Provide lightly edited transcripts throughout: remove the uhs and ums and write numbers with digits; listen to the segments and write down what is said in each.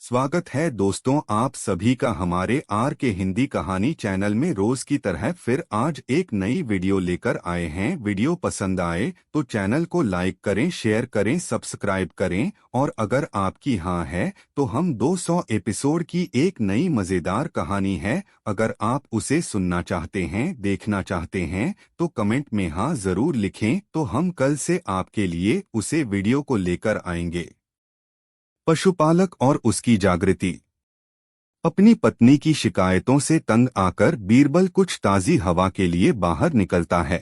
स्वागत है दोस्तों आप सभी का हमारे आर के हिंदी कहानी चैनल में। रोज की तरह फिर आज एक नई वीडियो लेकर आए हैं। वीडियो पसंद आए तो चैनल को लाइक करें, शेयर करें, सब्सक्राइब करें और अगर आपकी हाँ है तो हम 200 एपिसोड की एक नई मजेदार कहानी है। अगर आप उसे सुनना चाहते हैं, देखना चाहते हैं तो कमेंट में हाँ जरूर लिखें, तो हम कल से आपके लिए उसे वीडियो को लेकर आएंगे। पशुपालक और उसकी जागृति। अपनी पत्नी की शिकायतों से तंग आकर बीरबल कुछ ताजी हवा के लिए बाहर निकलता है।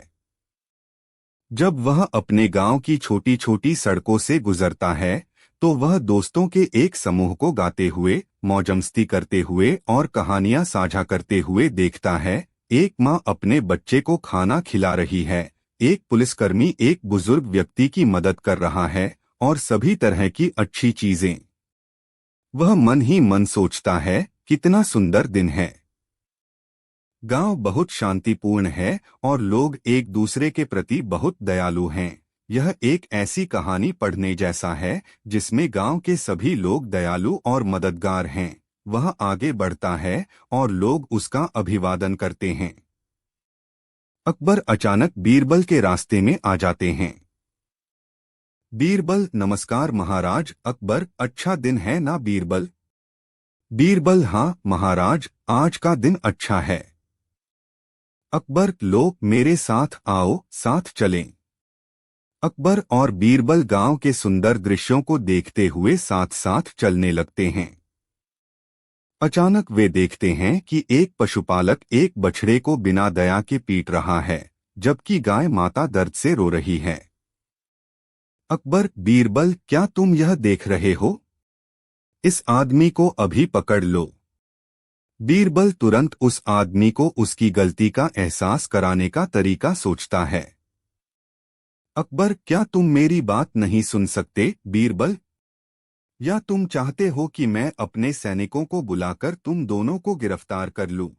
जब वह अपने गांव की छोटी छोटी सड़कों से गुजरता है तो वह दोस्तों के एक समूह को गाते हुए, मौजमस्ती करते हुए और कहानियां साझा करते हुए देखता है। एक माँ अपने बच्चे को खाना खिला रही है, एक पुलिसकर्मी एक बुजुर्ग व्यक्ति की मदद कर रहा है और सभी तरह की अच्छी चीजें। वह मन ही मन सोचता है, कितना सुंदर दिन है। गांव बहुत शांतिपूर्ण है और लोग एक दूसरे के प्रति बहुत दयालु हैं। यह एक ऐसी कहानी पढ़ने जैसा है जिसमें गांव के सभी लोग दयालु और मददगार हैं। वह आगे बढ़ता है और लोग उसका अभिवादन करते हैं। अकबर अचानक बीरबल के रास्ते में आ जाते हैं। बीरबल: नमस्कार महाराज। अकबर: अच्छा दिन है ना बीरबल? बीरबल: हाँ महाराज, आज का दिन अच्छा है। अकबर: लो मेरे साथ आओ, साथ चलें। अकबर और बीरबल गांव के सुंदर दृश्यों को देखते हुए साथ साथ चलने लगते हैं। अचानक वे देखते हैं कि एक पशुपालक एक बछड़े को बिना दया के पीट रहा है, जबकि गाय माता दर्द से रो रही है। अकबर: बीरबल, क्या तुम यह देख रहे हो? इस आदमी को अभी पकड़ लो। बीरबल तुरंत उस आदमी को उसकी गलती का एहसास कराने का तरीका सोचता है। अकबर: क्या तुम मेरी बात नहीं सुन सकते बीरबल? या तुम चाहते हो कि मैं अपने सैनिकों को बुलाकर तुम दोनों को गिरफ्तार कर लूं?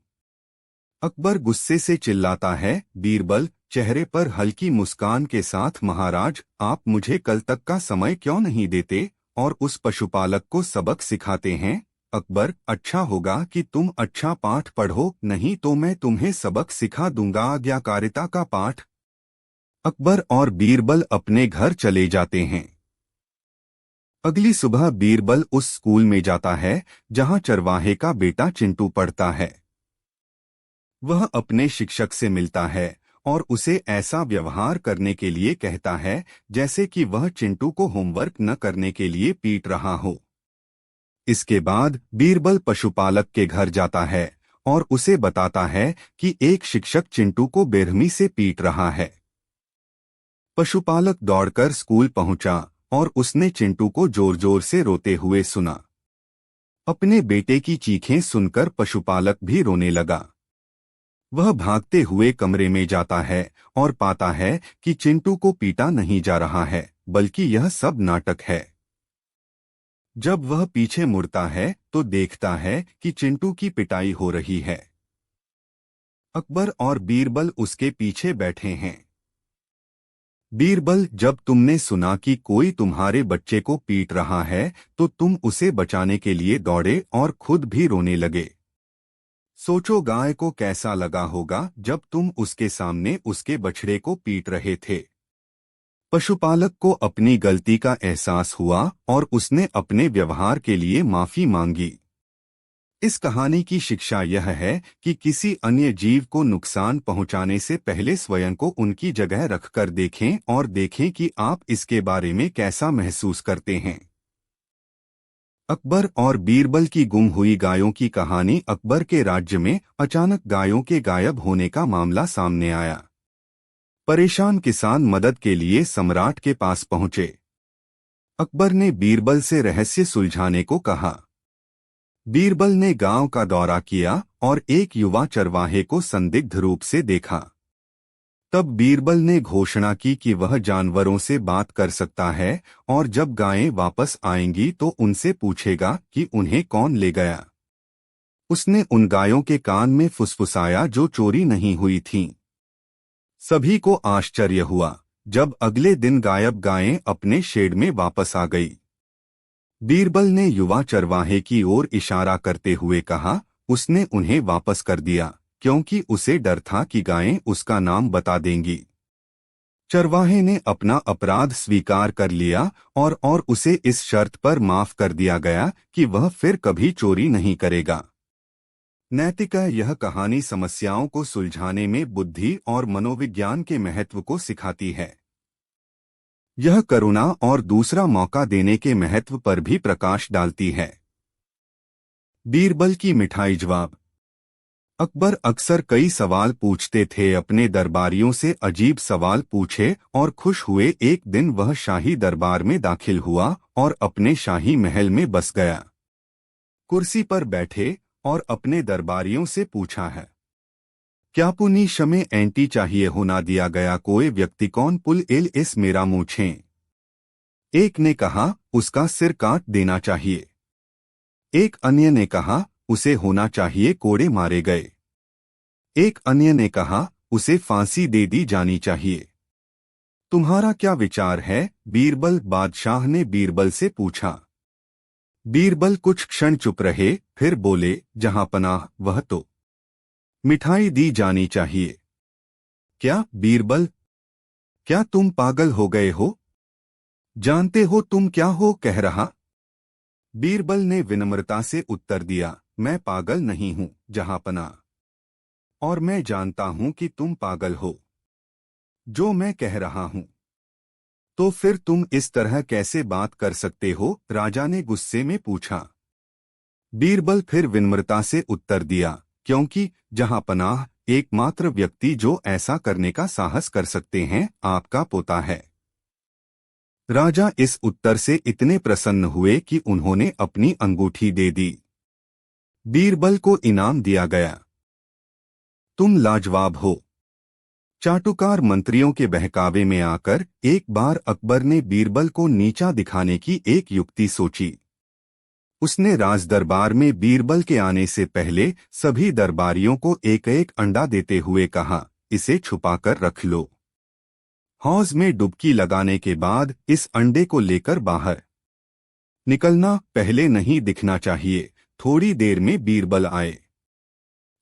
अकबर गुस्से से चिल्लाता है। बीरबल चेहरे पर हल्की मुस्कान के साथ: महाराज, आप मुझे कल तक का समय क्यों नहीं देते और उस पशुपालक को सबक सिखाते हैं? अकबर: अच्छा होगा कि तुम अच्छा पाठ पढ़ो, नहीं तो मैं तुम्हें सबक सिखा दूंगा, आज्ञाकारिता का पाठ। अकबर और बीरबल अपने घर चले जाते हैं। अगली सुबह बीरबल उस स्कूल में जाता है जहां चरवाहे का बेटा चिंटू पढ़ता है। वह अपने शिक्षक से मिलता है और उसे ऐसा व्यवहार करने के लिए कहता है जैसे कि वह चिंटू को होमवर्क न करने के लिए पीट रहा हो। इसके बाद बीरबल पशुपालक के घर जाता है और उसे बताता है कि एक शिक्षक चिंटू को बेरहमी से पीट रहा है। पशुपालक दौड़कर स्कूल पहुंचा और उसने चिंटू को जोर जोर से रोते हुए सुना। अपने बेटे की चीखें सुनकर पशुपालक भी रोने लगा। वह भागते हुए कमरे में जाता है और पाता है कि चिंटू को पीटा नहीं जा रहा है, बल्कि यह सब नाटक है। जब वह पीछे मुड़ता है तो देखता है कि चिंटू की पिटाई हो रही है। अकबर और बीरबल उसके पीछे बैठे हैं। बीरबल: जब तुमने सुना कि कोई तुम्हारे बच्चे को पीट रहा है तो तुम उसे बचाने के लिए दौड़े और खुद भी रोने लगे। सोचो गाय को कैसा लगा होगा जब तुम उसके सामने उसके बछड़े को पीट रहे थे। पशुपालक को अपनी गलती का एहसास हुआ और उसने अपने व्यवहार के लिए माफी मांगी। इस कहानी की शिक्षा यह है कि किसी अन्य जीव को नुकसान पहुंचाने से पहले स्वयं को उनकी जगह रखकर देखें और देखें कि आप इसके बारे में कैसा महसूस करते हैं। अकबर और बीरबल की गुम हुई गायों की कहानी। अकबर के राज्य में अचानक गायों के गायब होने का मामला सामने आया। परेशान किसान मदद के लिए सम्राट के पास पहुंचे। अकबर ने बीरबल से रहस्य सुलझाने को कहा। बीरबल ने गांव का दौरा किया और एक युवा चरवाहे को संदिग्ध रूप से देखा। तब बीरबल ने घोषणा की कि वह जानवरों से बात कर सकता है और जब गायें वापस आएंगी तो उनसे पूछेगा कि उन्हें कौन ले गया। उसने उन गायों के कान में फुसफुसाया जो चोरी नहीं हुई थीं। सभी को आश्चर्य हुआ जब अगले दिन गायब गायें अपने शेड में वापस आ गई। बीरबल ने युवा चरवाहे की ओर इशारा करते हुए कहा। उसने उन्हें वापस कर दिया क्योंकि उसे डर था कि गायें उसका नाम बता देंगी। चरवाहे ने अपना अपराध स्वीकार कर लिया और उसे इस शर्त पर माफ कर दिया गया कि वह फिर कभी चोरी नहीं करेगा। नैतिकता यह कहानी समस्याओं को सुलझाने में बुद्धि और मनोविज्ञान के महत्व को सिखाती है। यह करुणा और दूसरा मौका देने के महत्व पर भी प्रकाश डालती है। बीरबल की मिठाई जवाब। अकबर अक्सर कई सवाल पूछते थे। अपने दरबारियों से अजीब सवाल पूछे और खुश हुए। एक दिन वह शाही दरबार में दाखिल हुआ और अपने शाही महल में बस गया। कुर्सी पर बैठे और अपने दरबारियों से पूछा है, क्या पुनी शमे एंटी चाहिए होना दिया गया कोई व्यक्ति कौन पुल एल इस मेरा मूछें। एक ने कहा, उसका सिर काट देना चाहिए। एक अन्य ने कहा, उसे होना चाहिए कोड़े मारे गए। एक अन्य ने कहा, उसे फांसी दे दी जानी चाहिए। तुम्हारा क्या विचार है? बीरबल बादशाह ने बीरबल से पूछा। बीरबल कुछ क्षण चुप रहे, फिर बोले, जहां पनाह वह तो मिठाई दी जानी चाहिए। क्या बीरबल, क्या तुम पागल हो गए हो? जानते हो तुम क्या हो कह रहा? बीरबल ने विनम्रता से उत्तर दिया, मैं पागल नहीं हूं जहांपना, और मैं जानता हूं कि तुम पागल हो जो मैं कह रहा हूं। तो फिर तुम इस तरह कैसे बात कर सकते हो? राजा ने गुस्से में पूछा। बीरबल फिर विनम्रता से उत्तर दिया, क्योंकि जहांपनाह एकमात्र व्यक्ति जो ऐसा करने का साहस कर सकते हैं आपका पोता है। राजा इस उत्तर से इतने प्रसन्न हुए कि उन्होंने अपनी अंगूठी दे दी। बीरबल को इनाम दिया गया। तुम लाजवाब हो। चाटुकार मंत्रियों के बहकावे में आकर एक बार अकबर ने बीरबल को नीचा दिखाने की एक युक्ति सोची। उसने राज दरबार में बीरबल के आने से पहले सभी दरबारियों को एक एक अंडा देते हुए कहा, इसे छुपाकर रख लो। हौज में डुबकी लगाने के बाद इस अंडे को लेकर बाहर निकलना, पहले नहीं दिखना चाहिए। थोड़ी देर में बीरबल आए।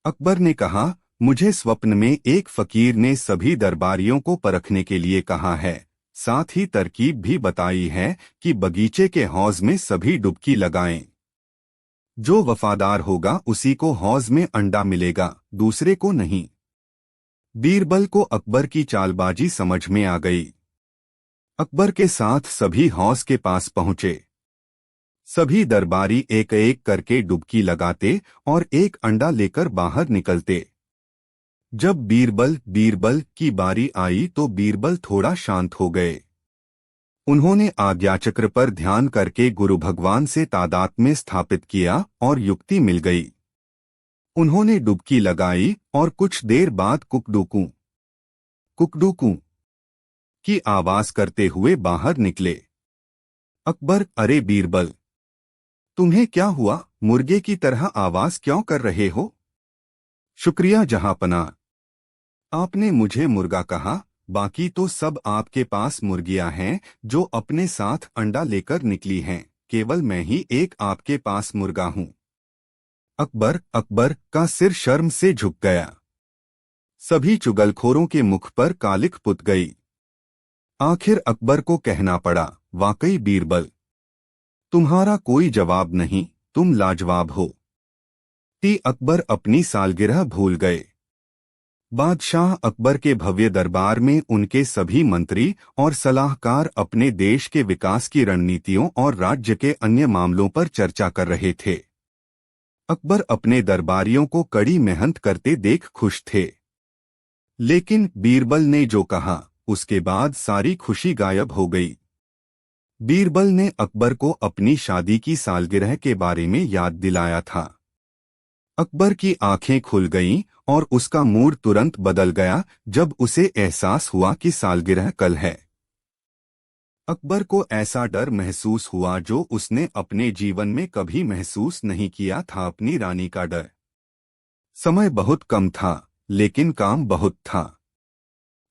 अकबर ने कहा, मुझे स्वप्न में एक फकीर ने सभी दरबारियों को परखने के लिए कहा है। साथ ही तरकीब भी बताई है कि बगीचे के हौज में सभी डुबकी लगाएं। जो वफादार होगा उसी को हौज में अंडा मिलेगा, दूसरे को नहीं। बीरबल को अकबर की चालबाजी समझ में आ गई। अकबर के साथ सभी हौज के पास पहुंचे। सभी दरबारी एक एक करके डुबकी लगाते और एक अंडा लेकर बाहर निकलते। जब बीरबल की बारी आई तो बीरबल थोड़ा शांत हो गए। उन्होंने आज्ञाचक्र पर ध्यान करके गुरु भगवान से तादात्म्य स्थापित किया और युक्ति मिल गई। उन्होंने डुबकी लगाई और कुछ देर बाद कुकडुकू कुकडुकू की आवाज करते हुए बाहर निकले। अकबर, अरे बीरबल, तुम्हें क्या हुआ? मुर्गे की तरह आवाज क्यों कर रहे हो? शुक्रिया जहांपना, आपने मुझे मुर्गा कहा। बाकी तो सब आपके पास मुर्गियां हैं जो अपने साथ अंडा लेकर निकली हैं। केवल मैं ही एक आपके पास मुर्गा हूं। अकबर का सिर शर्म से झुक गया। सभी चुगलखोरों के मुख पर कालिख पुत गई। आखिर अकबर को कहना पड़ा, वाकई बीरबल, तुम्हारा कोई जवाब नहीं, तुम लाजवाब हो। अकबर अपनी सालगिरह भूल गए। बादशाह अकबर के भव्य दरबार में उनके सभी मंत्री और सलाहकार अपने देश के विकास की रणनीतियों और राज्य के अन्य मामलों पर चर्चा कर रहे थे। अकबर अपने दरबारियों को कड़ी मेहनत करते देख खुश थे। लेकिन बीरबल ने जो कहा उसके बाद सारी खुशी गायब हो गई। बीरबल ने अकबर को अपनी शादी की सालगिरह के बारे में याद दिलाया था। अकबर की आंखें खुल गईं और उसका मूड तुरंत बदल गया जब उसे एहसास हुआ कि सालगिरह कल है। अकबर को ऐसा डर महसूस हुआ जो उसने अपने जीवन में कभी महसूस नहीं किया था, अपनी रानी का डर। समय बहुत कम था लेकिन काम बहुत था।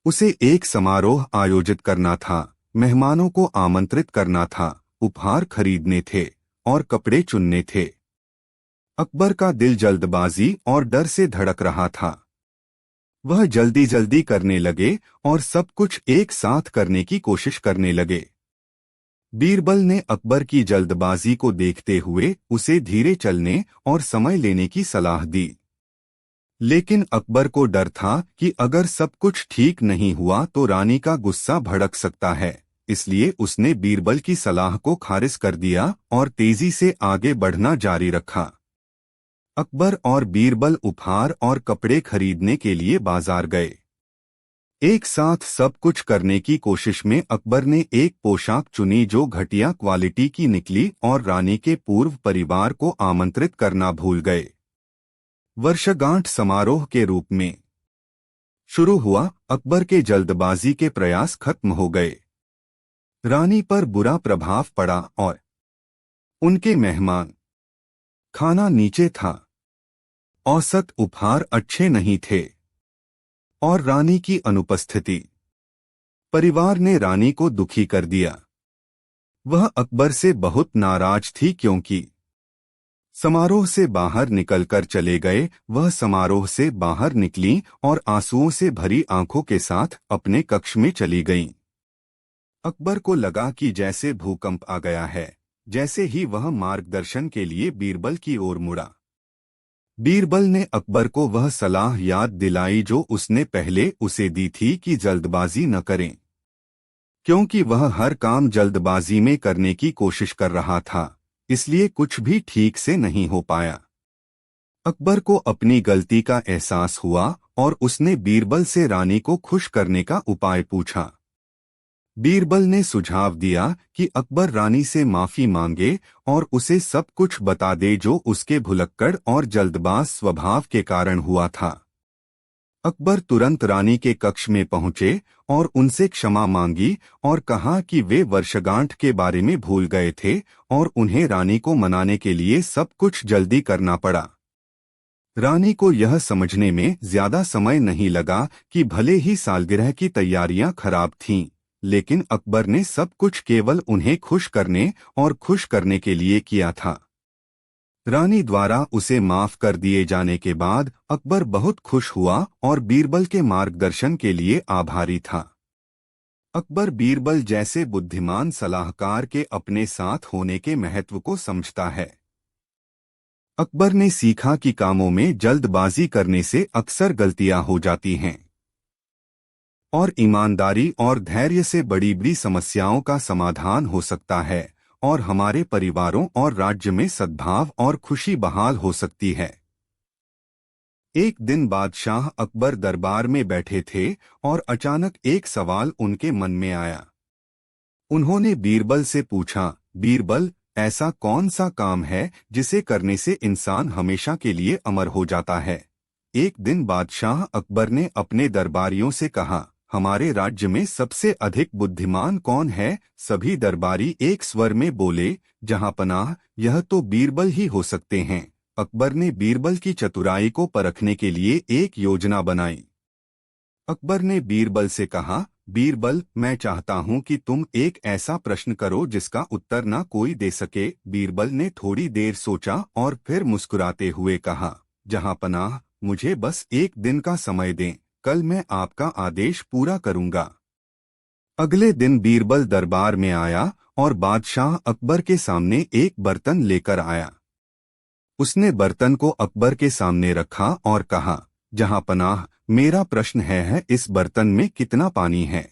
उसे एक समारोह आयोजित करना था, मेहमानों को आमंत्रित करना था, उपहार खरीदने थे। और कपड़े चुनने थे। अकबर का दिल जल्दबाजी और डर से धड़क रहा था। वह जल्दी जल्दी करने लगे और सब कुछ एक साथ करने की कोशिश करने लगे। बीरबल ने अकबर की जल्दबाजी को देखते हुए उसे धीरे चलने और समय लेने की सलाह दी। लेकिन अकबर को डर था कि अगर सब कुछ ठीक नहीं हुआ तो रानी का गुस्सा भड़क सकता है, इसलिए उसने बीरबल की सलाह को खारिज कर दिया और तेजी से आगे बढ़ना जारी रखा। अकबर और बीरबल उपहार और कपड़े खरीदने के लिए बाजार गए। एक साथ सब कुछ करने की कोशिश में अकबर ने एक पोशाक चुनी जो घटिया क्वालिटी की निकली और रानी के पूर्व परिवार को आमंत्रित करना भूल गए। वर्षगांठ समारोह के रूप में शुरू हुआ। अकबर के जल्दबाजी के प्रयास खत्म हो गए। रानी पर बुरा प्रभाव पड़ा और उनके मेहमान खाना नीचे था। औसत उपहार अच्छे नहीं थे और रानी की अनुपस्थिति परिवार ने रानी को दुखी कर दिया। वह अकबर से बहुत नाराज थी क्योंकि समारोह से बाहर निकलकर चले गए। वह समारोह से बाहर निकली और आंसुओं से भरी आंखों के साथ अपने कक्ष में चली गईं। अकबर को लगा कि जैसे भूकंप आ गया है। जैसे ही वह मार्गदर्शन के लिए बीरबल की ओर मुड़ा, बीरबल ने अकबर को वह सलाह याद दिलाई जो उसने पहले उसे दी थी कि जल्दबाजी न करें, क्योंकि वह हर काम जल्दबाजी में करने की कोशिश कर रहा था, इसलिए कुछ भी ठीक से नहीं हो पाया। अकबर को अपनी गलती का एहसास हुआ और उसने बीरबल से रानी को खुश करने का उपाय पूछा। बीरबल ने सुझाव दिया कि अकबर रानी से माफी मांगे और उसे सब कुछ बता दे जो उसके भुलक्कड़ और जल्दबाज स्वभाव के कारण हुआ था। अकबर तुरंत रानी के कक्ष में पहुंचे और उनसे क्षमा मांगी और कहा कि वे वर्षगांठ के बारे में भूल गए थे और उन्हें रानी को मनाने के लिए सब कुछ जल्दी करना पड़ा। रानी को यह समझने में ज्यादा समय नहीं लगा कि भले ही सालगिरह की तैयारियां खराब थीं, लेकिन अकबर ने सब कुछ केवल उन्हें खुश करने और खुश करने के लिए किया था। रानी द्वारा उसे माफ कर दिए जाने के बाद अकबर बहुत खुश हुआ और बीरबल के मार्गदर्शन के लिए आभारी था। अकबर बीरबल जैसे बुद्धिमान सलाहकार के अपने साथ होने के महत्व को समझता है। अकबर ने सीखा कि कामों में जल्दबाजी करने से अक्सर गलतियां हो जाती हैं और ईमानदारी और धैर्य से बड़ी बड़ी समस्याओं का समाधान हो सकता है और हमारे परिवारों और राज्य में सद्भाव और खुशी बहाल हो सकती है। एक दिन बादशाह अकबर दरबार में बैठे थे और अचानक एक सवाल उनके मन में आया। उन्होंने बीरबल से पूछा, बीरबल, ऐसा कौन सा काम है जिसे करने से इंसान हमेशा के लिए अमर हो जाता है? एक दिन बादशाह अकबर ने अपने दरबारियों से कहा, हमारे राज्य में सबसे अधिक बुद्धिमान कौन है? सभी दरबारी एक स्वर में बोले, जहांपनाह, यह तो बीरबल ही हो सकते हैं। अकबर ने बीरबल की चतुराई को परखने के लिए एक योजना बनाई। अकबर ने बीरबल से कहा, बीरबल, मैं चाहता हूं कि तुम एक ऐसा प्रश्न करो जिसका उत्तर ना कोई दे सके। बीरबल ने थोड़ी देर सोचा और फिर मुस्कुराते हुए कहा, जहांपनाह, मुझे बस एक दिन का समय दें, कल मैं आपका आदेश पूरा करूंगा। अगले दिन बीरबल दरबार में आया और बादशाह अकबर के सामने एक बर्तन लेकर आया। उसने बर्तन को अकबर के सामने रखा और कहा, जहांपनाह, मेरा प्रश्न है इस बर्तन में कितना पानी है?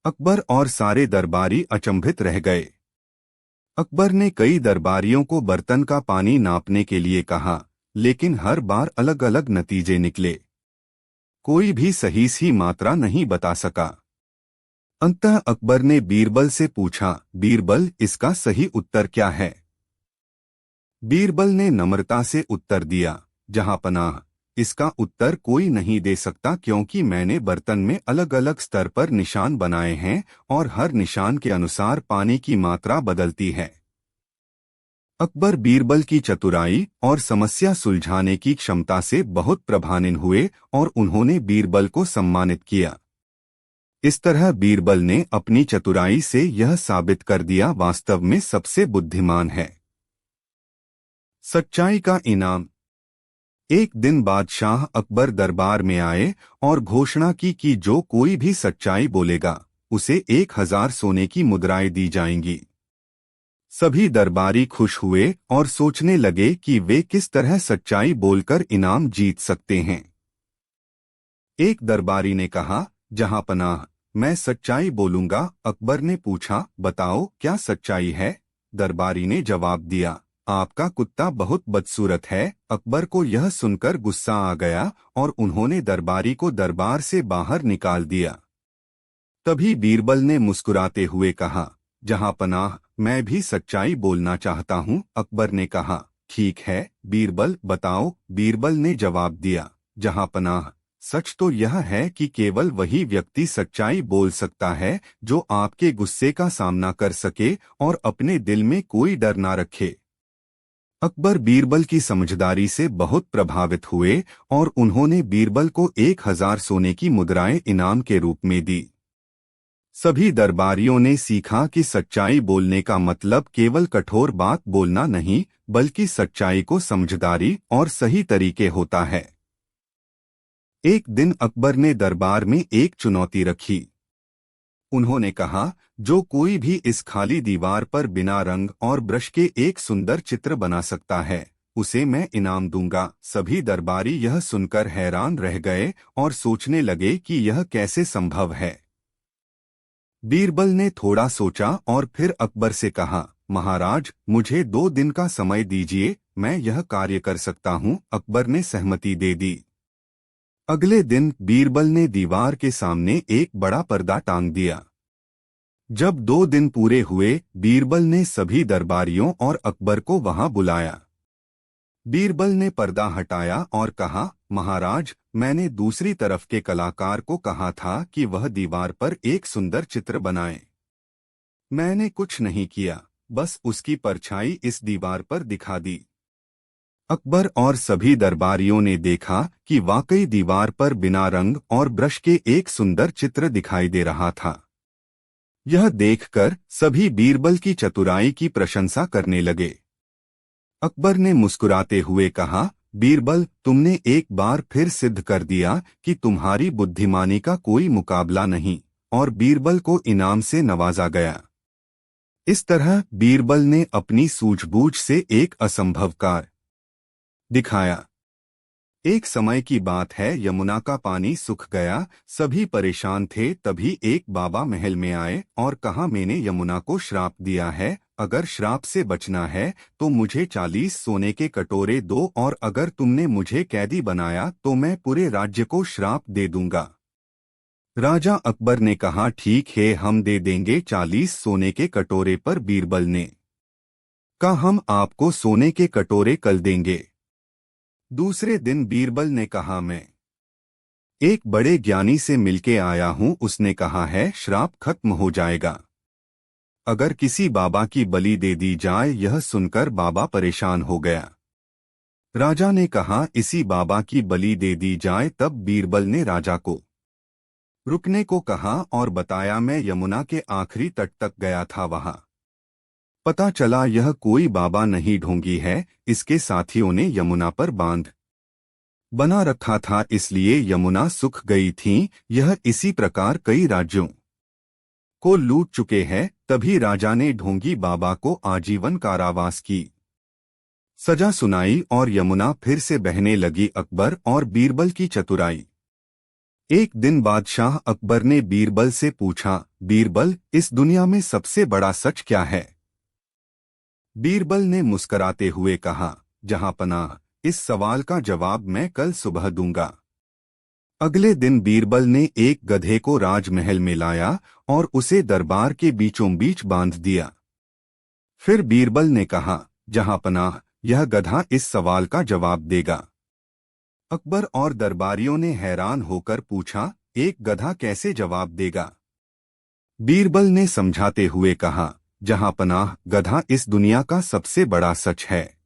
अकबर और सारे दरबारी अचंभित रह गए। अकबर ने कई दरबारियों को बर्तन का पानी नापने के लिए कहा, लेकिन हर बार अलग अलग नतीजे निकले। कोई भी सही सी मात्रा नहीं बता सका। अंततः अकबर ने बीरबल से पूछा, बीरबल, इसका सही उत्तर क्या है? बीरबल ने नम्रता से उत्तर दिया, जहांपनाह, इसका उत्तर कोई नहीं दे सकता क्योंकि मैंने बर्तन में अलग अलग स्तर पर निशान बनाए हैं और हर निशान के अनुसार पानी की मात्रा बदलती है। अकबर बीरबल की चतुराई और समस्या सुलझाने की क्षमता से बहुत प्रभावित हुए और उन्होंने बीरबल को सम्मानित किया। इस तरह बीरबल ने अपनी चतुराई से यह साबित कर दिया वास्तव में सबसे बुद्धिमान है। सच्चाई का इनाम। एक दिन बादशाह अकबर दरबार में आए और घोषणा की कि जो कोई भी सच्चाई बोलेगा उसे 1000 सोने की मुद्राएं दी जाएंगी। सभी दरबारी खुश हुए और सोचने लगे कि वे किस तरह सच्चाई बोलकर इनाम जीत सकते हैं। एक दरबारी ने कहा, जहां पनाह, मैं सच्चाई बोलूंगा। अकबर ने पूछा, बताओ क्या सच्चाई है? दरबारी ने जवाब दिया, आपका कुत्ता बहुत बदसूरत है। अकबर को यह सुनकर गुस्सा आ गया और उन्होंने दरबारी को दरबार से बाहर निकाल दिया। तभी बीरबल ने मुस्कुराते हुए कहा, जहां पनाह, मैं भी सच्चाई बोलना चाहता हूं। अकबर ने कहा, ठीक है बीरबल, बताओ। बीरबल ने जवाब दिया, जहां पनाह, सच तो यह है कि केवल वही व्यक्ति सच्चाई बोल सकता है जो आपके गुस्से का सामना कर सके और अपने दिल में कोई डर ना रखे। अकबर बीरबल की समझदारी से बहुत प्रभावित हुए और उन्होंने बीरबल को 1000 सोने की मुद्राएं इनाम के रूप में दी। सभी दरबारियों ने सीखा कि सच्चाई बोलने का मतलब केवल कठोर बात बोलना नहीं, बल्कि सच्चाई को समझदारी और सही तरीके होता है। एक दिन अकबर ने दरबार में एक चुनौती रखी। उन्होंने कहा, जो कोई भी इस खाली दीवार पर बिना रंग और ब्रश के एक सुंदर चित्र बना सकता है, उसे मैं इनाम दूंगा। सभी दरबारी यह सुनकर हैरान रह गए और सोचने लगे कि यह कैसे संभव है। बीरबल ने थोड़ा सोचा और फिर अकबर से कहा, महाराज, मुझे 2 दिन का समय दीजिए, मैं यह कार्य कर सकता हूँ। अकबर ने सहमति दे दी। अगले दिन बीरबल ने दीवार के सामने एक बड़ा पर्दा टांग दिया। जब 2 दिन पूरे हुए, बीरबल ने सभी दरबारियों और अकबर को वहां बुलाया। बीरबल ने पर्दा हटाया और कहा, महाराज, मैंने दूसरी तरफ के कलाकार को कहा था कि वह दीवार पर एक सुंदर चित्र बनाए। मैंने कुछ नहीं किया, बस उसकी परछाई इस दीवार पर दिखा दी। अकबर और सभी दरबारियों ने देखा कि वाकई दीवार पर बिना रंग और ब्रश के एक सुंदर चित्र दिखाई दे रहा था। यह देखकर सभी बीरबल की चतुराई की प्रशंसा करने लगे। अकबर ने मुस्कुराते हुए कहा, बीरबल, तुमने एक बार फिर सिद्ध कर दिया कि तुम्हारी बुद्धिमानी का कोई मुकाबला नहीं, और बीरबल को इनाम से नवाजा गया। इस तरह बीरबल ने अपनी सूझबूझ से एक असंभव कार्य दिखाया। एक समय की बात है, यमुना का पानी सूख गया, सभी परेशान थे। तभी एक बाबा महल में आए और कहा, मैंने यमुना को श्राप दिया है, अगर श्राप से बचना है तो मुझे 40 सोने के कटोरे दो, और अगर तुमने मुझे कैदी बनाया तो मैं पूरे राज्य को श्राप दे दूंगा। राजा अकबर ने कहा, ठीक है, हम दे देंगे 40 सोने के कटोरे। पर बीरबल ने कहा, हम आपको सोने के कटोरे कल देंगे। दूसरे दिन बीरबल ने कहा, मैं एक बड़े ज्ञानी से मिलके आया हूं, उसने कहा है श्राप खत्म हो जाएगा अगर किसी बाबा की बलि दे दी जाए। यह सुनकर बाबा परेशान हो गया। राजा ने कहा, इसी बाबा की बलि दे दी जाए। तब बीरबल ने राजा को रुकने को कहा और बताया, मैं यमुना के आखिरी तट तक गया था, वहां पता चला यह कोई बाबा नहीं, ढोंगी है। इसके साथियों ने यमुना पर बांध बना रखा था, इसलिए यमुना सूख गई थी। यह इसी प्रकार कई राज्यों को लूट चुके हैं। तभी राजा ने ढोंगी बाबा को आजीवन कारावास की सजा सुनाई और यमुना फिर से बहने लगी। अकबर और बीरबल की चतुराई। एक दिन बादशाह अकबर ने बीरबल से पूछा, बीरबल, इस दुनिया में सबसे बड़ा सच क्या है? बीरबल ने मुस्कराते हुए कहा, जहां पनाह, इस सवाल का जवाब मैं कल सुबह दूंगा। अगले दिन बीरबल ने एक गधे को राजमहल में लाया और उसे दरबार के बीचों बीच बांध दिया। फिर बीरबल ने कहा, जहां पनाह, यह गधा इस सवाल का जवाब देगा। अकबर और दरबारियों ने हैरान होकर पूछा, एक गधा कैसे जवाब देगा? बीरबल ने समझाते हुए कहा, जहां पनाह, गधा इस दुनिया का सबसे बड़ा सच है।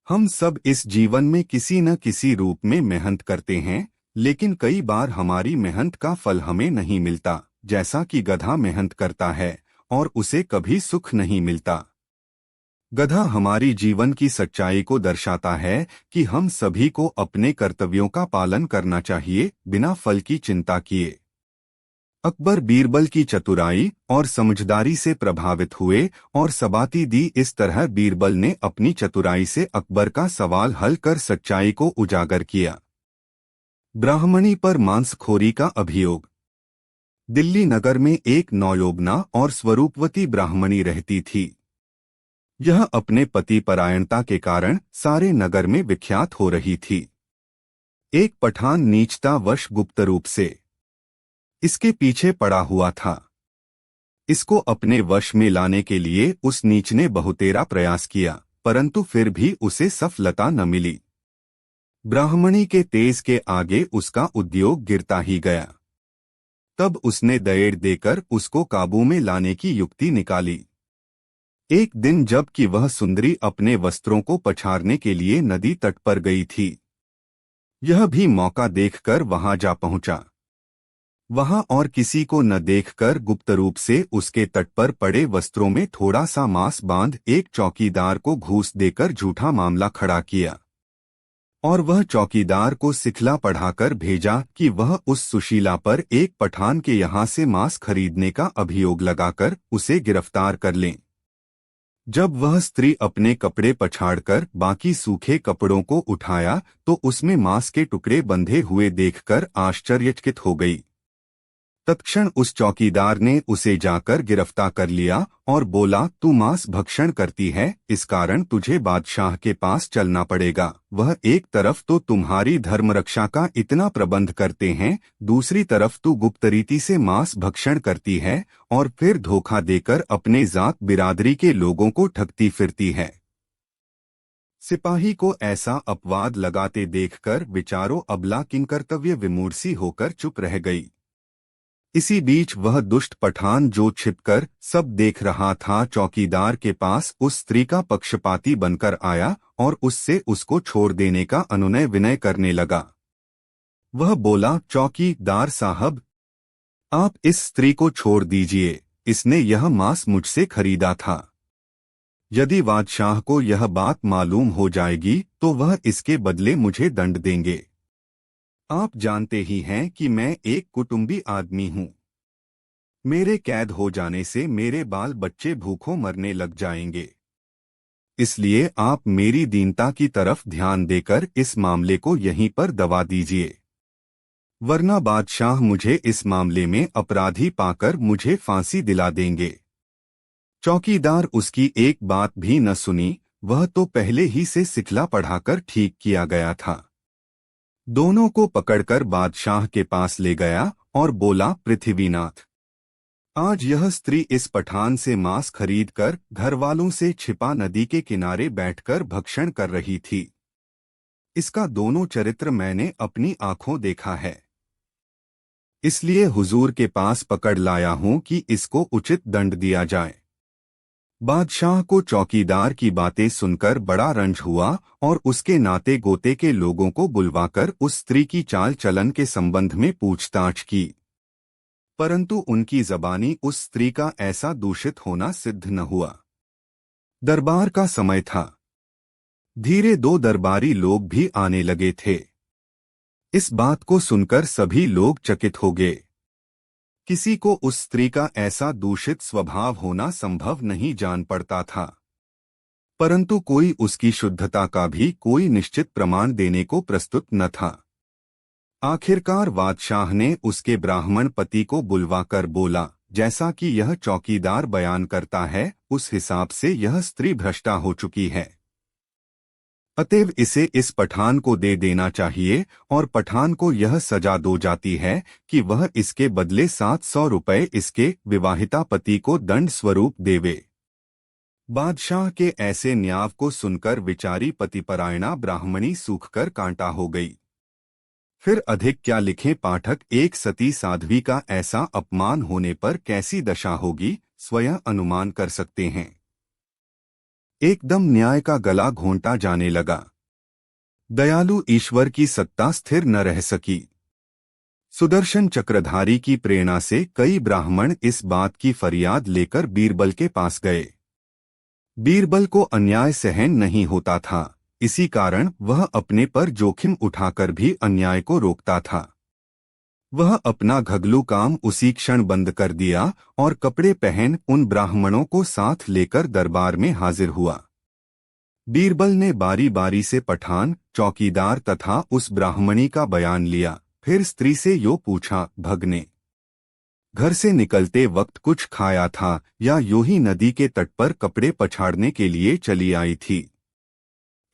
हम सब इस जीवन में किसी न किसी रूप में मेहनत करते हैं, लेकिन कई बार हमारी मेहनत का फल हमें नहीं मिलता, जैसा कि गधा मेहनत करता है और उसे कभी सुख नहीं मिलता। गधा हमारी जीवन की सच्चाई को दर्शाता है कि हम सभी को अपने कर्तव्यों का पालन करना चाहिए, बिना फल की चिंता किए। अकबर बीरबल की चतुराई और समझदारी से प्रभावित हुए और सबाती दी। इस तरह बीरबल ने अपनी चतुराई से अकबर का सवाल हल कर सच्चाई को उजागर किया। ब्राह्मणी पर मांसखोरी का अभियोग। दिल्ली नगर में एक नौयोबना और स्वरूपवती ब्राह्मणी रहती थी। यह अपने पति परायणता के कारण सारे नगर में विख्यात हो रही थी। एक पठान नीचतावश गुप्त रूप से इसके पीछे पड़ा हुआ था। इसको अपने वश में लाने के लिए उस नीच ने बहुतेरा प्रयास किया, परंतु फिर भी उसे सफलता न मिली। ब्राह्मणी के तेज के आगे उसका उद्योग गिरता ही गया। तब उसने दयेड़ देकर उसको काबू में लाने की युक्ति निकाली। एक दिन जबकि वह सुंदरी अपने वस्त्रों को पछाड़ने के लिए नदी तट पर गई थी, यह भी मौका देखकर वहां जा पहुंचा। वहां और किसी को न देखकर गुप्त रूप से उसके तट पर पड़े वस्त्रों में थोड़ा सा मांस बांध एक चौकीदार को घूस देकर झूठा मामला खड़ा किया और वह चौकीदार को सिखला पढ़ाकर भेजा कि वह उस सुशीला पर एक पठान के यहाँ से मांस खरीदने का अभियोग लगाकर उसे गिरफ्तार कर लें। जब वह स्त्री अपने कपड़े पछाड़कर बाकी सूखे कपड़ों को उठाया तो उसमें मांस के टुकड़े बंधे हुए देखकर आश्चर्यचकित हो गई। तत्क्षण उस चौकीदार ने उसे जाकर गिरफ्तार कर लिया और बोला, तू मांस भक्षण करती है, इस कारण तुझे बादशाह के पास चलना पड़ेगा। वह एक तरफ तो तुम्हारी धर्मरक्षा का इतना प्रबंध करते हैं, दूसरी तरफ तू गुप्त रीति से मांस भक्षण करती है और फिर धोखा देकर अपने जात बिरादरी के लोगों को ठगती फिरती है। सिपाही को ऐसा अपवाद लगाते देखकर विचारों अबला किंकर्तव्य विमूढ़ होकर चुप रह गई। इसी बीच वह दुष्ट पठान जो छिपकर सब देख रहा था, चौकीदार के पास उस स्त्री का पक्षपाती बनकर आया और उससे उसको छोड़ देने का अनुनय विनय करने लगा। वह बोला, चौकीदार साहब, आप इस स्त्री को छोड़ दीजिए, इसने यह मांस मुझसे खरीदा था। यदि बादशाह को यह बात मालूम हो जाएगी तो वह इसके बदले मुझे दंड देंगे। आप जानते ही हैं कि मैं एक कुटुंबी आदमी हूँ। मेरे कैद हो जाने से मेरे बाल बच्चे भूखों मरने लग जाएंगे। इसलिए आप मेरी दीनता की तरफ ध्यान देकर इस मामले को यहीं पर दबा दीजिए, वरना बादशाह मुझे इस मामले में अपराधी पाकर मुझे फांसी दिला देंगे। चौकीदार उसकी एक बात भी न सुनी, वह तो पहले ही से सिखला पढ़ाकर ठीक किया गया था। दोनों को पकड़कर बादशाह के पास ले गया और बोला, पृथ्वीनाथ, आज यह स्त्री इस पठान से मांस खरीदकर घरवालों से छिपा नदी के किनारे बैठकर भक्षण कर रही थी। इसका दोनों चरित्र मैंने अपनी आंखों देखा है, इसलिए हुजूर के पास पकड़ लाया हूं कि इसको उचित दंड दिया जाए। बादशाह को चौकीदार की बातें सुनकर बड़ा रंज हुआ और उसके नाते गोते के लोगों को बुलवाकर उस स्त्री की चाल चलन के संबंध में पूछताछ की, परंतु उनकी जबानी उस स्त्री का ऐसा दूषित होना सिद्ध न हुआ। दरबार का समय था। धीरे दो दरबारी लोग भी आने लगे थे। इस बात को सुनकर सभी लोग चकित हो गए। किसी को उस स्त्री का ऐसा दूषित स्वभाव होना संभव नहीं जान पड़ता था, परंतु कोई उसकी शुद्धता का भी कोई निश्चित प्रमाण देने को प्रस्तुत न था। आखिरकार बादशाह ने उसके ब्राह्मण पति को बुलवाकर बोला, जैसा कि यह चौकीदार बयान करता है, उस हिसाब से यह स्त्री भ्रष्टा हो चुकी है। अतएव इसे इस पठान को दे देना चाहिए और पठान को यह सजा दो जाती है कि वह इसके बदले 700 रुपए इसके विवाहिता पति को दंड स्वरूप देवे। बादशाह के ऐसे न्याय को सुनकर विचारी पतिपरायणा ब्राह्मणी सूखकर कांटा हो गई। फिर अधिक क्या लिखें पाठक, एक सती साध्वी का ऐसा अपमान होने पर कैसी दशा होगी, स्वयं अनुमान कर सकते हैं। एकदम न्याय का गला घोंटा जाने लगा। दयालु ईश्वर की सत्ता स्थिर न रह सकी। सुदर्शन चक्रधारी की प्रेरणा से कई ब्राह्मण इस बात की फरियाद लेकर बीरबल के पास गए। बीरबल को अन्याय सहन नहीं होता था, इसी कारण वह अपने पर जोखिम उठाकर भी अन्याय को रोकता था। वह अपना घगलू काम उसी क्षण बंद कर दिया और कपड़े पहन उन ब्राह्मणों को साथ लेकर दरबार में हाजिर हुआ। बीरबल ने बारी बारी से पठान, चौकीदार तथा उस ब्राह्मणी का बयान लिया, फिर स्त्री से यो पूछा, भगने घर से निकलते वक्त कुछ खाया था या यूं ही नदी के तट पर कपड़े पछाड़ने के लिए चली आई थी?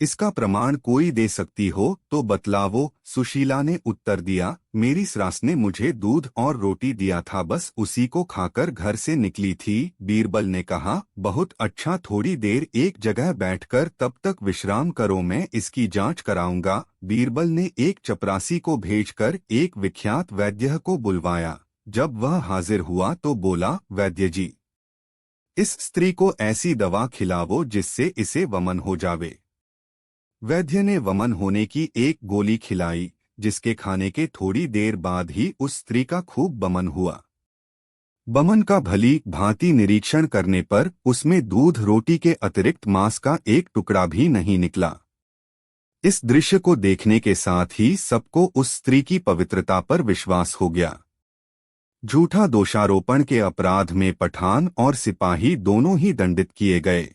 इसका प्रमाण कोई दे सकती हो तो बतलावो। सुशीला ने उत्तर दिया, मेरी सास ने मुझे दूध और रोटी दिया था, बस उसी को खाकर घर से निकली थी। बीरबल ने कहा, बहुत अच्छा, थोड़ी देर एक जगह बैठकर तब तक विश्राम करो, मैं इसकी जांच कराऊंगा। बीरबल ने एक चपरासी को भेजकर एक विख्यात वैद्य को बुलवाया। जब वह हाजिर हुआ तो बोला, वैद्य जी, इस स्त्री को ऐसी दवा खिलावो जिससे इसे वमन हो जावे। वैद्य ने वमन होने की एक गोली खिलाई, जिसके खाने के थोड़ी देर बाद ही उस स्त्री का खूब बमन हुआ। बमन का भली भांति निरीक्षण करने पर उसमें दूध रोटी के अतिरिक्त मांस का एक टुकड़ा भी नहीं निकला। इस दृश्य को देखने के साथ ही सबको उस स्त्री की पवित्रता पर विश्वास हो गया। झूठा दोषारोपण के अपराध में पठान और सिपाही दोनों ही दंडित किए गए।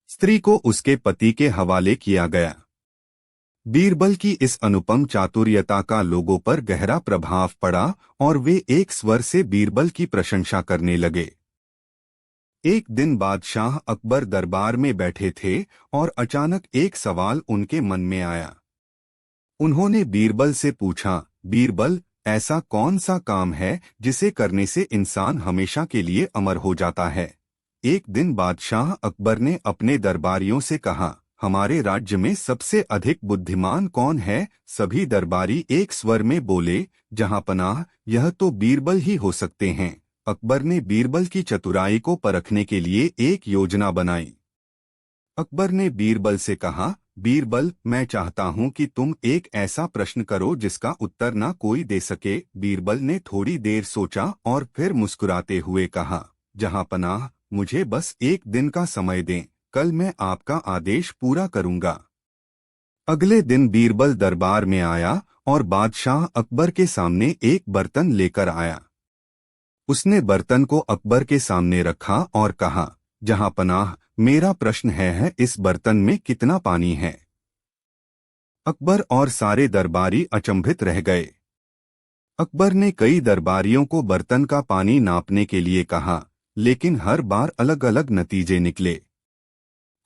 स्त्री को उसके पति के हवाले किया गया। बीरबल की इस अनुपम चातुर्यता का लोगों पर गहरा प्रभाव पड़ा और वे एक स्वर से बीरबल की प्रशंसा करने लगे। एक दिन बादशाह अकबर दरबार में बैठे थे और अचानक एक सवाल उनके मन में आया। उन्होंने बीरबल से पूछा, बीरबल, ऐसा कौन सा काम है जिसे करने से इंसान हमेशा के लिए अमर हो जाता है? एक दिन बादशाह अकबर ने अपने दरबारियों से कहा, हमारे राज्य में सबसे अधिक बुद्धिमान कौन है? सभी दरबारी एक स्वर में बोले, जहांपनाह, यह तो बीरबल ही हो सकते हैं। अकबर ने बीरबल की चतुराई को परखने के लिए एक योजना बनाई। अकबर ने बीरबल से कहा, बीरबल, मैं चाहता हूं कि तुम एक ऐसा प्रश्न करो जिसका उत्तर ना कोई दे सके। बीरबल ने थोड़ी देर सोचा और फिर मुस्कुराते हुए कहा, जहांपनाह, मुझे बस एक दिन का समय दें, कल मैं आपका आदेश पूरा करूंगा। अगले दिन बीरबल दरबार में आया और बादशाह अकबर के सामने एक बर्तन लेकर आया। उसने बर्तन को अकबर के सामने रखा और कहा, जहांपनाह, मेरा प्रश्न है इस बर्तन में कितना पानी है? अकबर और सारे दरबारी अचंभित रह गए। अकबर ने कई दरबारियों को बर्तन का पानी नापने के लिए कहा, लेकिन हर बार अलग अलग नतीजे निकले।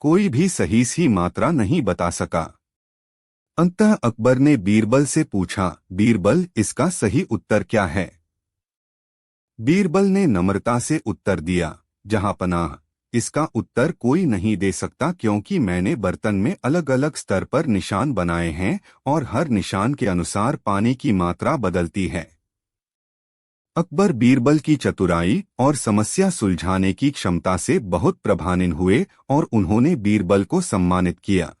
कोई भी सही सी मात्रा नहीं बता सका। अंततः अकबर ने बीरबल से पूछा, बीरबल, इसका सही उत्तर क्या है? बीरबल ने नम्रता से उत्तर दिया, जहांपनाह, इसका उत्तर कोई नहीं दे सकता, क्योंकि मैंने बर्तन में अलग अलग स्तर पर निशान बनाए हैं और हर निशान के अनुसार पानी की मात्रा बदलती है। अकबर बीरबल की चतुराई और समस्या सुलझाने की क्षमता से बहुत प्रभावित हुए और उन्होंने बीरबल को सम्मानित किया।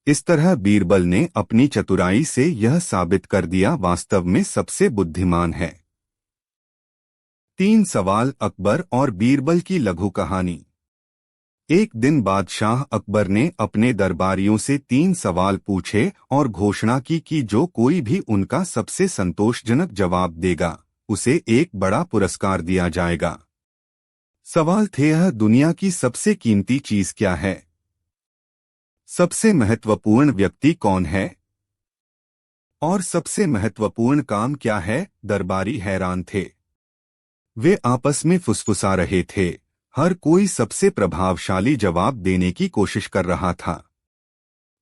इस तरह बीरबल ने अपनी चतुराई से यह साबित कर दिया वास्तव में सबसे बुद्धिमान है। 3 सवाल अकबर और बीरबल की लघु कहानी। एक दिन बादशाह अकबर ने अपने दरबारियों से 3 सवाल पूछे और घोषणा की कि जो कोई भी उनका सबसे संतोषजनक जवाब देगा उसे एक बड़ा पुरस्कार दिया जाएगा। सवाल थे, यह दुनिया की सबसे कीमती चीज क्या है? सबसे महत्वपूर्ण व्यक्ति कौन है? और सबसे महत्वपूर्ण काम क्या है? दरबारी हैरान थे। वे आपस में फुसफुसा रहे थे। हर कोई सबसे प्रभावशाली जवाब देने की कोशिश कर रहा था।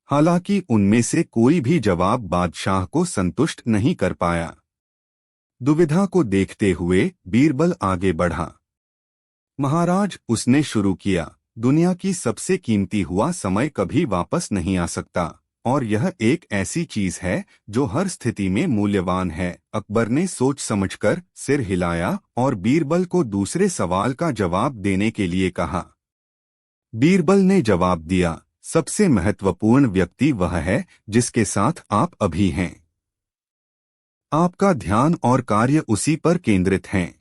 हालांकि उनमें से कोई भी जवाब बादशाह को संतुष्ट नहीं कर पाया। दुविधा को देखते हुए बीरबल आगे बढ़ा। महाराज, उसने शुरू किया, दुनिया की सबसे कीमती हुआ समय कभी वापस नहीं आ सकता और यह एक ऐसी चीज है जो हर स्थिति में मूल्यवान है। अकबर ने सोच समझकर सिर हिलाया और बीरबल को दूसरे सवाल का जवाब देने के लिए कहा। बीरबल ने जवाब दिया, सबसे महत्वपूर्ण व्यक्ति वह है जिसके साथ आप अभी हैं। आपका ध्यान और कार्य उसी पर केंद्रित हैं।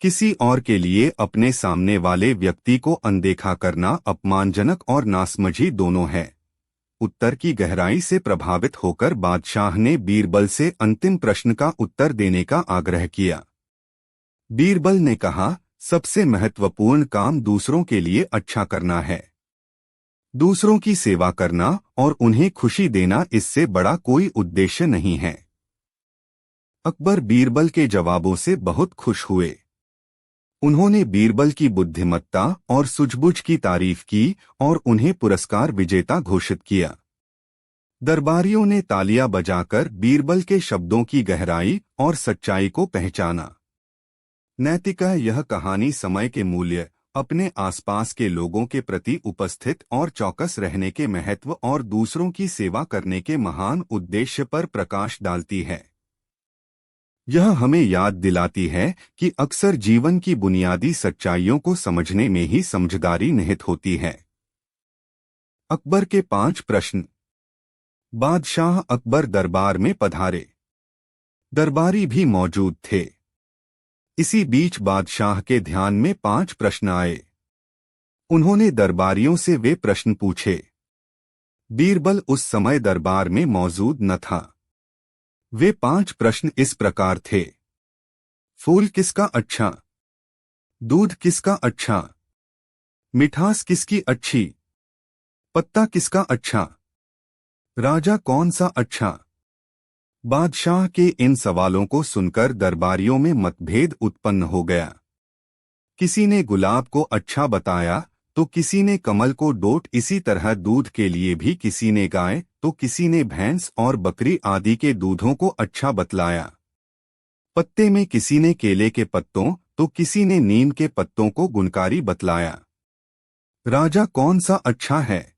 किसी और के लिए अपने सामने वाले व्यक्ति को अनदेखा करना अपमानजनक और नासमझी दोनों है। उत्तर की गहराई से प्रभावित होकर बादशाह ने बीरबल से अंतिम प्रश्न का उत्तर देने का आग्रह किया। बीरबल ने कहा, सबसे महत्वपूर्ण काम दूसरों के लिए अच्छा करना है। दूसरों की सेवा करना और उन्हें खुशी देना, इससे बड़ा कोई उद्देश्य नहीं है। अकबर बीरबल के जवाबों से बहुत खुश हुए। उन्होंने बीरबल की बुद्धिमत्ता और सूझबूझ की तारीफ की और उन्हें पुरस्कार विजेता घोषित किया। दरबारियों ने तालियां बजाकर बीरबल के शब्दों की गहराई और सच्चाई को पहचाना। नैतिकता यह कहानी समय के मूल्य, अपने आसपास के लोगों के प्रति उपस्थित और चौकस रहने के महत्व और दूसरों की सेवा करने के महान उद्देश्य पर प्रकाश डालती है। यह हमें याद दिलाती है कि अक्सर जीवन की बुनियादी सच्चाइयों को समझने में ही समझदारी निहित होती है। अकबर के 5 प्रश्न। बादशाह अकबर दरबार में पधारे। दरबारी भी मौजूद थे। इसी बीच बादशाह के ध्यान में 5 प्रश्न आए। उन्होंने दरबारियों से वे प्रश्न पूछे। बीरबल उस समय दरबार में मौजूद न था। वे 5 प्रश्न इस प्रकार थे। फूल किसका अच्छा? दूध किसका अच्छा? मिठास किसकी अच्छी? पत्ता किसका अच्छा? राजा कौन सा अच्छा? बादशाह के इन सवालों को सुनकर दरबारियों में मतभेद उत्पन्न हो गया। किसी ने गुलाब को अच्छा बताया तो किसी ने कमल को डोट, इसी तरह दूध के लिए भी किसी ने गाय तो किसी ने भैंस और बकरी आदि के दूधों को अच्छा बतलाया। पत्ते में किसी ने केले के पत्तों तो किसी ने नीम के पत्तों को गुणकारी बतलाया। राजा कौन सा अच्छा है?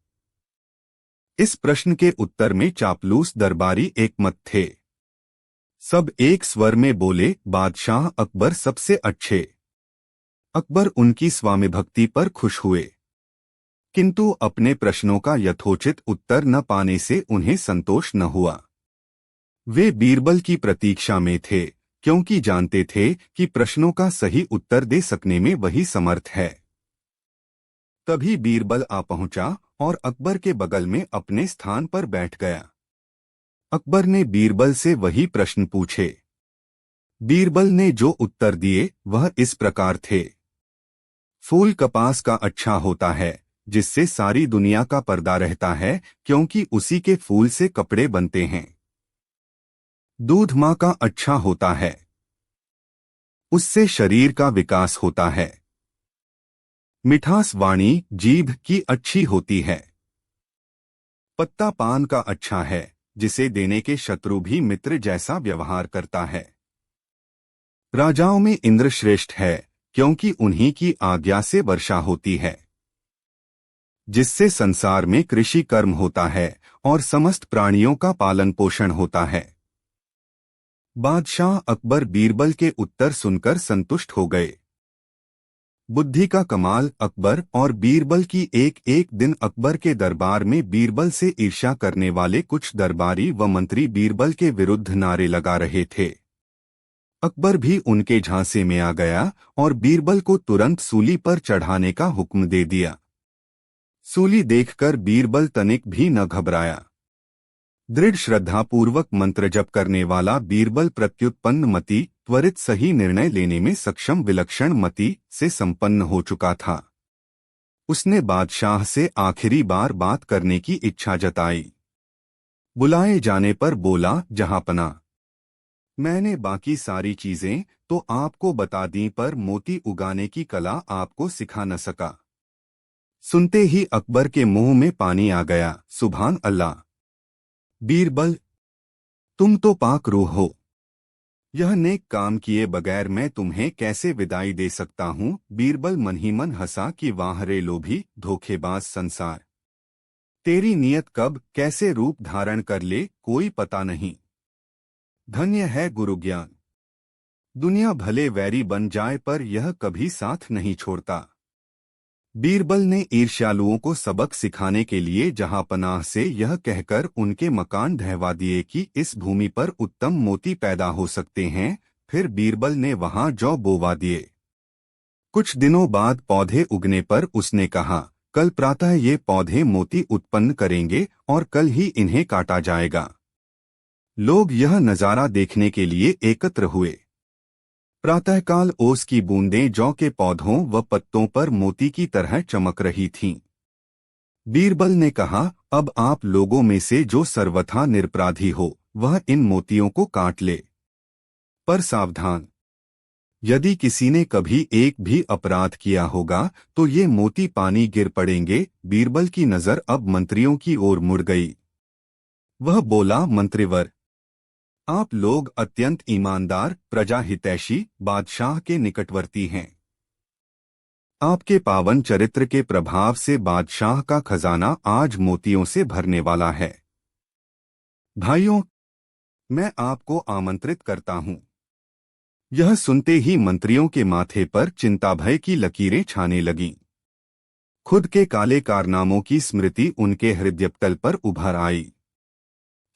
इस प्रश्न के उत्तर में चापलूस दरबारी एकमत थे। सब एक स्वर में बोले, बादशाह अकबर सबसे अच्छे। अकबर उनकी स्वामिभक्ति पर खुश हुए, किंतु अपने प्रश्नों का यथोचित उत्तर न पाने से उन्हें संतोष न हुआ। वे बीरबल की प्रतीक्षा में थे, क्योंकि जानते थे कि प्रश्नों का सही उत्तर दे सकने में वही समर्थ है। तभी बीरबल आ पहुंचा और अकबर के बगल में अपने स्थान पर बैठ गया। अकबर ने बीरबल से वही प्रश्न पूछे। बीरबल ने जो उत्तर दिए वह इस प्रकार थे। फूल कपास का अच्छा होता है, जिससे सारी दुनिया का पर्दा रहता है, क्योंकि उसी के फूल से कपड़े बनते हैं। दूध माँ का अच्छा होता है, उससे शरीर का विकास होता है। मिठास वाणी जीभ की अच्छी होती है। पत्ता पान का अच्छा है, जिसे देने के शत्रु भी मित्र जैसा व्यवहार करता है। राजाओं में इंद्र श्रेष्ठ है, क्योंकि उन्हीं की आज्ञा से वर्षा होती है, जिससे संसार में कृषि कर्म होता है और समस्त प्राणियों का पालन पोषण होता है। बादशाह अकबर बीरबल के उत्तर सुनकर संतुष्ट हो गए। बुद्धि का कमाल। अकबर और बीरबल की एक दिन अकबर के दरबार में बीरबल से ईर्ष्या करने वाले कुछ दरबारी व मंत्री बीरबल के विरुद्ध नारे लगा रहे थे। अकबर भी उनके झांसे में आ गया और बीरबल को तुरंत सूली पर चढ़ाने का हुक्म दे दिया। सूली देखकर बीरबल तनिक भी न घबराया। दृढ़ श्रद्धापूर्वक मंत्र जप करने वाला बीरबल प्रत्युत्पन्न मति, त्वरित सही निर्णय लेने में सक्षम विलक्षण मति से संपन्न हो चुका था। उसने बादशाह से आखिरी बार बात करने की इच्छा जताई। बुलाए जाने पर बोला, जहांपना, मैंने बाकी सारी चीजें तो आपको बता दी, पर मोती उगाने की कला आपको सिखा न सका। सुनते ही अकबर के मुंह में पानी आ गया। सुभान अल्लाह! बीरबल, तुम तो पाक रूह हो। यह नेक काम किए बगैर मैं तुम्हें कैसे विदाई दे सकता हूँ? बीरबल मन ही मन हंसा कि वाह रे लोभी, धोखेबाज संसार! तेरी नियत कब कैसे रूप धारण कर ले कोई पता नहीं। धन्य है गुरु ज्ञान। दुनिया भले वैरी बन जाए पर यह कभी साथ नहीं छोड़ता। बीरबल ने ईर्ष्यालुओं को सबक सिखाने के लिए जहांपनाह से यह कहकर उनके मकान ढहवा दिए कि इस भूमि पर उत्तम मोती पैदा हो सकते हैं। फिर बीरबल ने वहां जौ बोवा दिए। कुछ दिनों बाद पौधे उगने पर उसने कहा, कल प्रातः ये पौधे मोती उत्पन्न करेंगे और कल ही इन्हें काटा जाएगा। लोग यह नजारा देखने के लिए एकत्र हुए। प्रातःकाल ओस की बूंदें जौ के पौधों व पत्तों पर मोती की तरह चमक रही थीं। बीरबल ने कहा, अब आप लोगों में से जो सर्वथा निरपराधी हो वह इन मोतियों को काट ले। पर सावधान, यदि किसी ने कभी एक भी अपराध किया होगा तो ये मोती पानी गिर पड़ेंगे। बीरबल की नजर अब मंत्रियों की ओर मुड़ गई। वह बोला, मंत्रिवर, आप लोग अत्यंत ईमानदार, प्रजा हितैषी, बादशाह के निकटवर्ती हैं। आपके पावन चरित्र के प्रभाव से बादशाह का खजाना आज मोतियों से भरने वाला है। भाइयों, मैं आपको आमंत्रित करता हूं। यह सुनते ही मंत्रियों के माथे पर चिंता भय की लकीरें छाने लगीं। खुद के काले कारनामों की स्मृति उनके हृदयपटल पर उभर आई।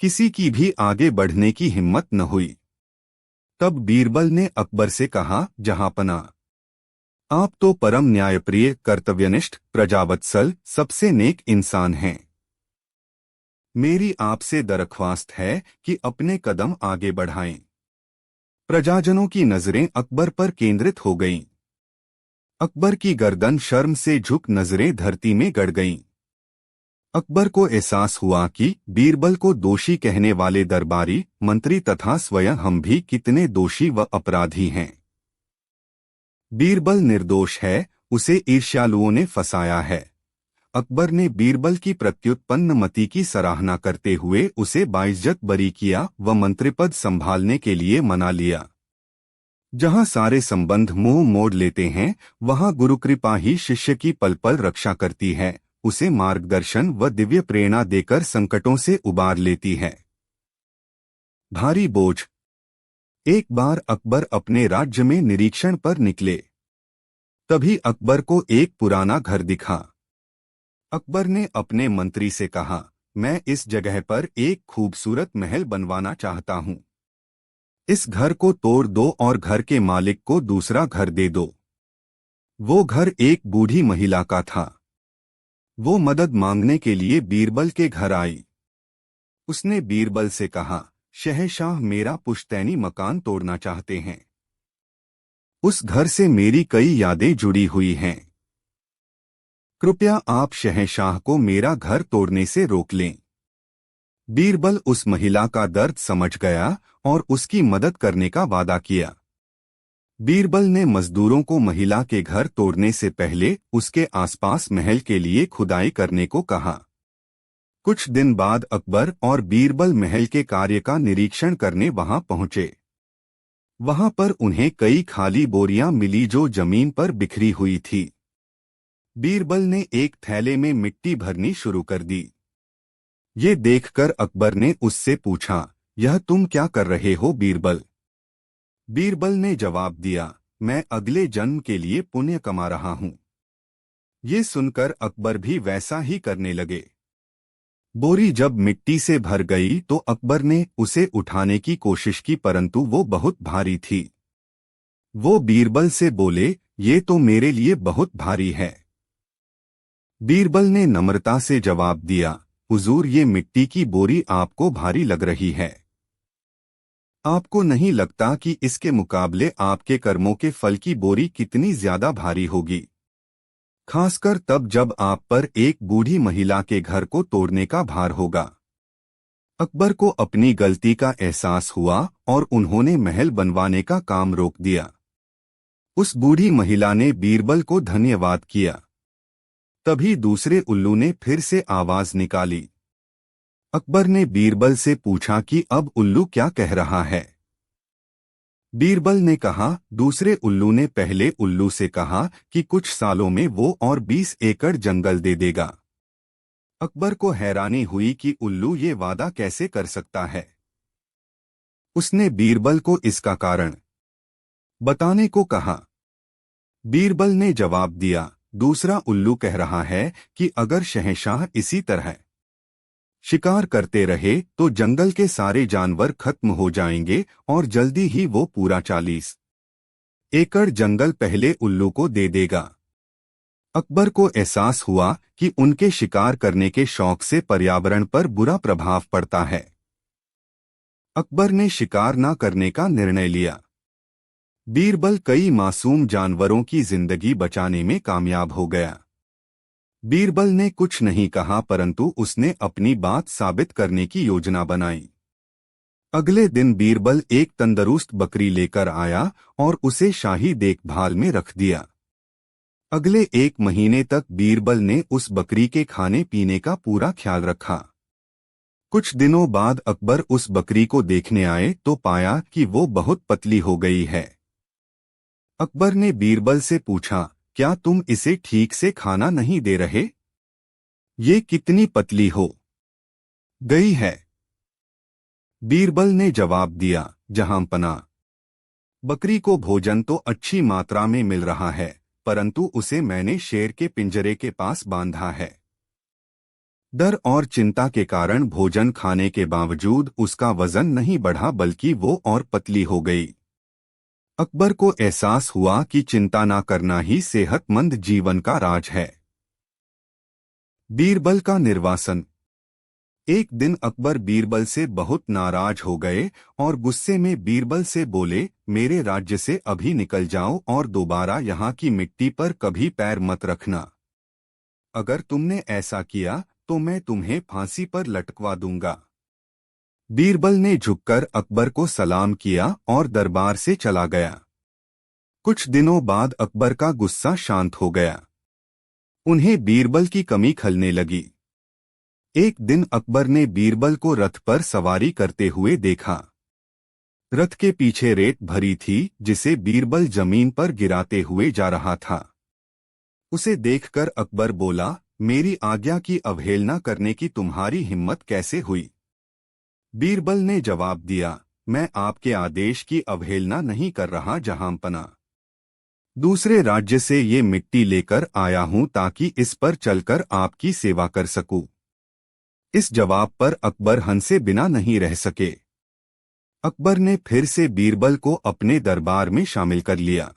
किसी की भी आगे बढ़ने की हिम्मत न हुई। तब बीरबल ने अकबर से कहा, जहांपना, आप तो परम न्यायप्रिय, कर्तव्यनिष्ठ, प्रजावत्सल, सबसे नेक इंसान हैं। मेरी आपसे दरख्वास्त है कि अपने कदम आगे बढ़ाएं। प्रजाजनों की नजरें अकबर पर केंद्रित हो गईं। अकबर की गर्दन शर्म से झुक नजरें धरती में गड़ गईं। अकबर को एहसास हुआ कि बीरबल को दोषी कहने वाले दरबारी, मंत्री तथा स्वयं हम भी कितने दोषी व अपराधी हैं। बीरबल निर्दोष है, उसे ईर्ष्यालुओं ने फंसाया है। अकबर ने बीरबल की प्रत्युत्पन्न मति की सराहना करते हुए उसे बाइज्जत बरी किया व मंत्रिपद संभालने के लिए मना लिया। जहां सारे संबंध मुंह मोड़ लेते हैं वहां गुरुकृपा ही शिष्य की पल पल रक्षा करती है, उसे मार्गदर्शन व दिव्य प्रेरणा देकर संकटों से उबार लेती है। भारी बोझ। एक बार अकबर अपने राज्य में निरीक्षण पर निकले। तभी अकबर को एक पुराना घर दिखा। अकबर ने अपने मंत्री से कहा, मैं इस जगह पर एक खूबसूरत महल बनवाना चाहता हूं। इस घर को तोड़ दो और घर के मालिक को दूसरा घर दे दो। वो घर एक बूढ़ी महिला का था। वो मदद मांगने के लिए बीरबल के घर आई। उसने बीरबल से कहा, शहंशाह मेरा पुश्तैनी मकान तोड़ना चाहते हैं। उस घर से मेरी कई यादें जुड़ी हुई हैं। कृपया आप शहंशाह को मेरा घर तोड़ने से रोक लें। बीरबल उस महिला का दर्द समझ गया और उसकी मदद करने का वादा किया। बीरबल ने मजदूरों को महिला के घर तोड़ने से पहले उसके आसपास महल के लिए खुदाई करने को कहा। कुछ दिन बाद अकबर और बीरबल महल के कार्य का निरीक्षण करने वहां पहुंचे। वहां पर उन्हें कई खाली बोरियां मिली जो जमीन पर बिखरी हुई थी। बीरबल ने एक थैले में मिट्टी भरनी शुरू कर दी। ये देखकर अकबर ने उससे पूछा, यह तुम क्या कर रहे हो बीरबल? बीरबल ने जवाब दिया, मैं अगले जन्म के लिए पुण्य कमा रहा हूं। ये सुनकर अकबर भी वैसा ही करने लगे। बोरी जब मिट्टी से भर गई तो अकबर ने उसे उठाने की कोशिश की, परंतु वो बहुत भारी थी। वो बीरबल से बोले, ये तो मेरे लिए बहुत भारी है। बीरबल ने नम्रता से जवाब दिया, हुजूर, ये मिट्टी की बोरी आपको भारी लग रही है। आपको नहीं लगता कि इसके मुकाबले आपके कर्मों के फल की बोरी कितनी ज्यादा भारी होगी, खासकर तब जब आप पर एक बूढ़ी महिला के घर को तोड़ने का भार होगा। अकबर को अपनी गलती का एहसास हुआ और उन्होंने महल बनवाने का काम रोक दिया। उस बूढ़ी महिला ने बीरबल को धन्यवाद किया। तभी दूसरे उल्लू ने फिर से आवाज निकाली। अकबर ने बीरबल से पूछा कि अब उल्लू क्या कह रहा है। बीरबल ने कहा, दूसरे उल्लू ने पहले उल्लू से कहा कि कुछ सालों में वो और 20 एकड़ जंगल दे देगा। अकबर को हैरानी हुई कि उल्लू ये वादा कैसे कर सकता है। उसने बीरबल को इसका कारण बताने को कहा। बीरबल ने जवाब दिया, दूसरा उल्लू कह रहा है कि अगर शहंशाह इसी तरह शिकार करते रहे तो जंगल के सारे जानवर खत्म हो जाएंगे और जल्दी ही वो पूरा 40 एकड़ जंगल पहले उल्लू को दे देगा। अकबर को एहसास हुआ कि उनके शिकार करने के शौक से पर्यावरण पर बुरा प्रभाव पड़ता है। अकबर ने शिकार न करने का निर्णय लिया। बीरबल कई मासूम जानवरों की जिंदगी बचाने में कामयाब हो गया। बीरबल ने कुछ नहीं कहा, परंतु उसने अपनी बात साबित करने की योजना बनाई। अगले दिन बीरबल एक तंदुरुस्त बकरी लेकर आया और उसे शाही देखभाल में रख दिया। अगले 1 महीने तक बीरबल ने उस बकरी के खाने पीने का पूरा ख्याल रखा। कुछ दिनों बाद अकबर उस बकरी को देखने आए तो पाया कि वो बहुत पतली हो गई है। अकबर ने बीरबल से पूछा, क्या तुम इसे ठीक से खाना नहीं दे रहे? ये कितनी पतली हो गई है? बीरबल ने जवाब दिया, जहांपना, बकरी को भोजन तो अच्छी मात्रा में मिल रहा है, परंतु उसे मैंने शेर के पिंजरे के पास बांधा है। डर और चिंता के कारण भोजन खाने के बावजूद उसका वजन नहीं बढ़ा, बल्कि वो और पतली हो गई। अकबर को एहसास हुआ कि चिंता न करना ही सेहतमंद जीवन का राज है। बीरबल का निर्वासन। एक दिन अकबर बीरबल से बहुत नाराज हो गए और गुस्से में बीरबल से बोले, मेरे राज्य से अभी निकल जाओ और दोबारा यहाँ की मिट्टी पर कभी पैर मत रखना। अगर तुमने ऐसा किया तो मैं तुम्हें फांसी पर लटकवा दूंगा। बीरबल ने झुककर अकबर को सलाम किया और दरबार से चला गया। कुछ दिनों बाद अकबर का गुस्सा शांत हो गया। उन्हें बीरबल की कमी खलने लगी। एक दिन अकबर ने बीरबल को रथ पर सवारी करते हुए देखा। रथ के पीछे रेत भरी थी, जिसे बीरबल जमीन पर गिराते हुए जा रहा था। उसे देखकर अकबर बोला, मेरी आज्ञा की अवहेलना करने की तुम्हारी हिम्मत कैसे हुई? बीरबल ने जवाब दिया, मैं आपके आदेश की अवहेलना नहीं कर रहा जहांपना। दूसरे राज्य से ये मिट्टी लेकर आया हूं ताकि इस पर चलकर आपकी सेवा कर सकूं। इस जवाब पर अकबर हंसे बिना नहीं रह सके। अकबर ने फिर से बीरबल को अपने दरबार में शामिल कर लिया।